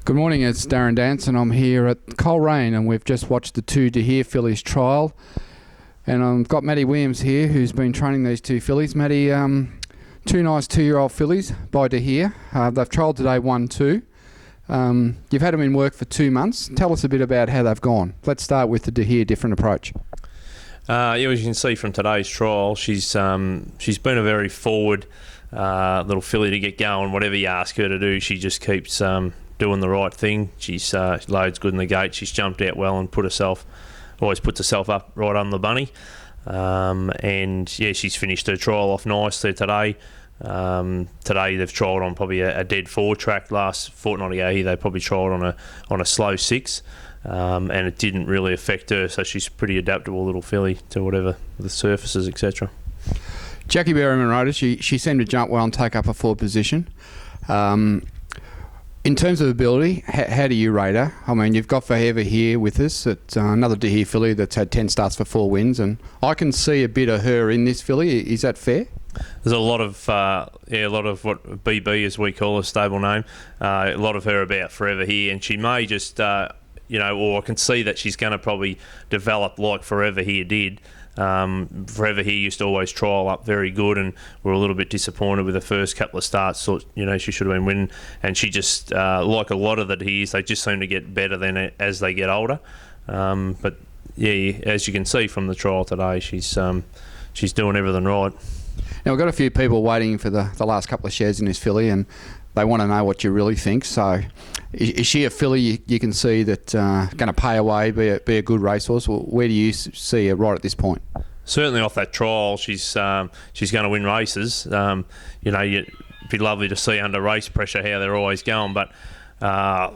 Good morning, it's Darren Dance and I'm here at Coleraine and we've just watched the two De Here fillies trial, and I've got Maddie Williams here who's been training these two fillies. Maddie, two nice 2-year-old fillies by De Here. They've trialled today 1-2. You've had them in work for 2 months. Tell us a bit about how they've gone. Let's start with the De Here different approach. Yeah, as you can see from today's trial, she's been a very forward little filly to get going. Whatever you ask her to do, she just keeps doing the right thing. She's loads good in the gate. She's jumped out well and always puts herself up right on the bunny. And yeah, she's finished her trial off nicely today. Today they've trialled on probably a dead 4 track. Last fortnight ago here they probably trialled on a slow 6. And it didn't really affect her, so she's a pretty adaptable little filly to whatever the surfaces, etc. Jackie Berryman rode her. She seemed to jump well and take up a forward position. In terms of ability, how do you rate her? I mean, you've got Forever here with us. It's another De Here filly that's had 10 starts for 4 wins, and I can see a bit of her in this filly. Is that fair? There's a lot of what BB, as we call her stable name, a lot of her about Forever here, and she may just or I can see that she's going to probably develop like Forever here did. Forever here used to always trial up very good, and we're a little bit disappointed with the first couple of starts. Thought she should have been winning, and she just like a lot of the Heres, they just seem to get better as they get older. But yeah, as you can see from the trial today, she's doing everything right. Now we've got a few people waiting for the last couple of shares in this filly, and they want to know what you really think. So, is she a filly you can see that going to pay away, be a good racehorse? Where do you see her right at this point? Certainly off that trial, she's going to win races. It'd be lovely to see under race pressure how they're always going. But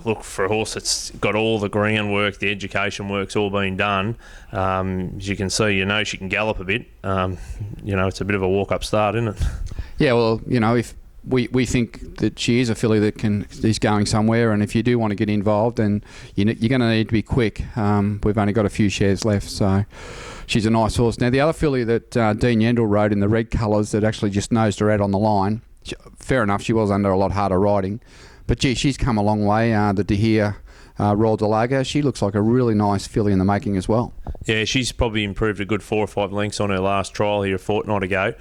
look, for a horse that's got all the groundwork, the education work's all been done. As you can see, she can gallop a bit. It's a bit of a walk-up start, isn't it? Yeah, well, if we think that she is a filly that is going somewhere, and if you do want to get involved, then you're going to need to be quick. We've only got a few shares left, so she's a nice horse. Now the other filly that Dean Yendall rode in the red colours that actually just nosed her out on the line, fair enough, she was under a lot harder riding, but gee, she's come a long way. The De Here Royal Dalaga, she looks like a really nice filly in the making as well. Yeah, she's probably improved a good 4 or 5 lengths on her last trial here a fortnight ago.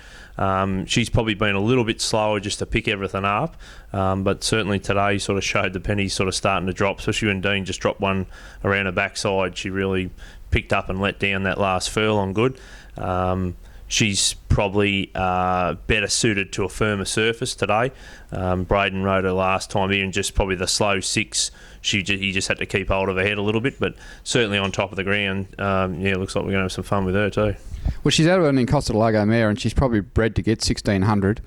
She's probably been a little bit slower just to pick everything up, but certainly today sort of showed the pennies sort of starting to drop, especially when Dean just dropped one around her backside. She really picked up and let down that last furlong good. She's probably better suited to a firmer surface today. Braden rode her last time here, and just probably the slow 6. He just had to keep hold of her head a little bit, but certainly on top of the ground, it looks like we're going to have some fun with her too. Well, she's out of an Costa Dalaga mare, and she's probably bred to get 1600.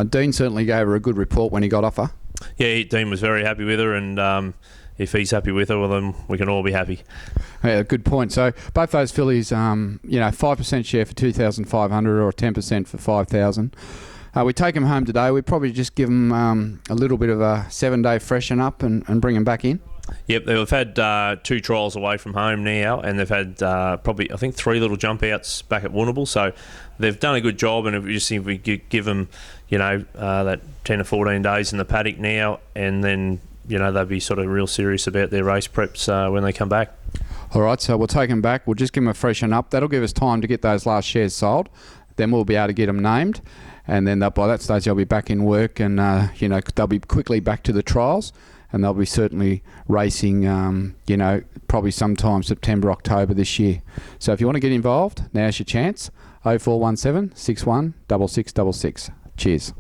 Dean certainly gave her a good report when he got off her. Yeah, Dean was very happy with her, and if he's happy with her, well, then we can all be happy. Yeah, good point. So both those fillies, 5% share for 2,500 or 10% for 5,000. We take them home today. We probably just give them a little bit of a 7-day freshen up and bring them back in. Yep, they've had 2 trials away from home now, and they've had probably, I think, 3 little jump outs back at Woonable. So they've done a good job, and if we give them, that 10 or 14 days in the paddock now, and then they'll be sort of real serious about their race preps when they come back. All right, so we'll take them back. We'll just give them a freshen up. That'll give us time to get those last shares sold. Then we'll be able to get them named, and then by that stage they'll be back in work, and they'll be quickly back to the trials, and they'll be certainly racing, probably sometime September, October this year. So if you want to get involved, now's your chance. 0417 61 6666. Cheers.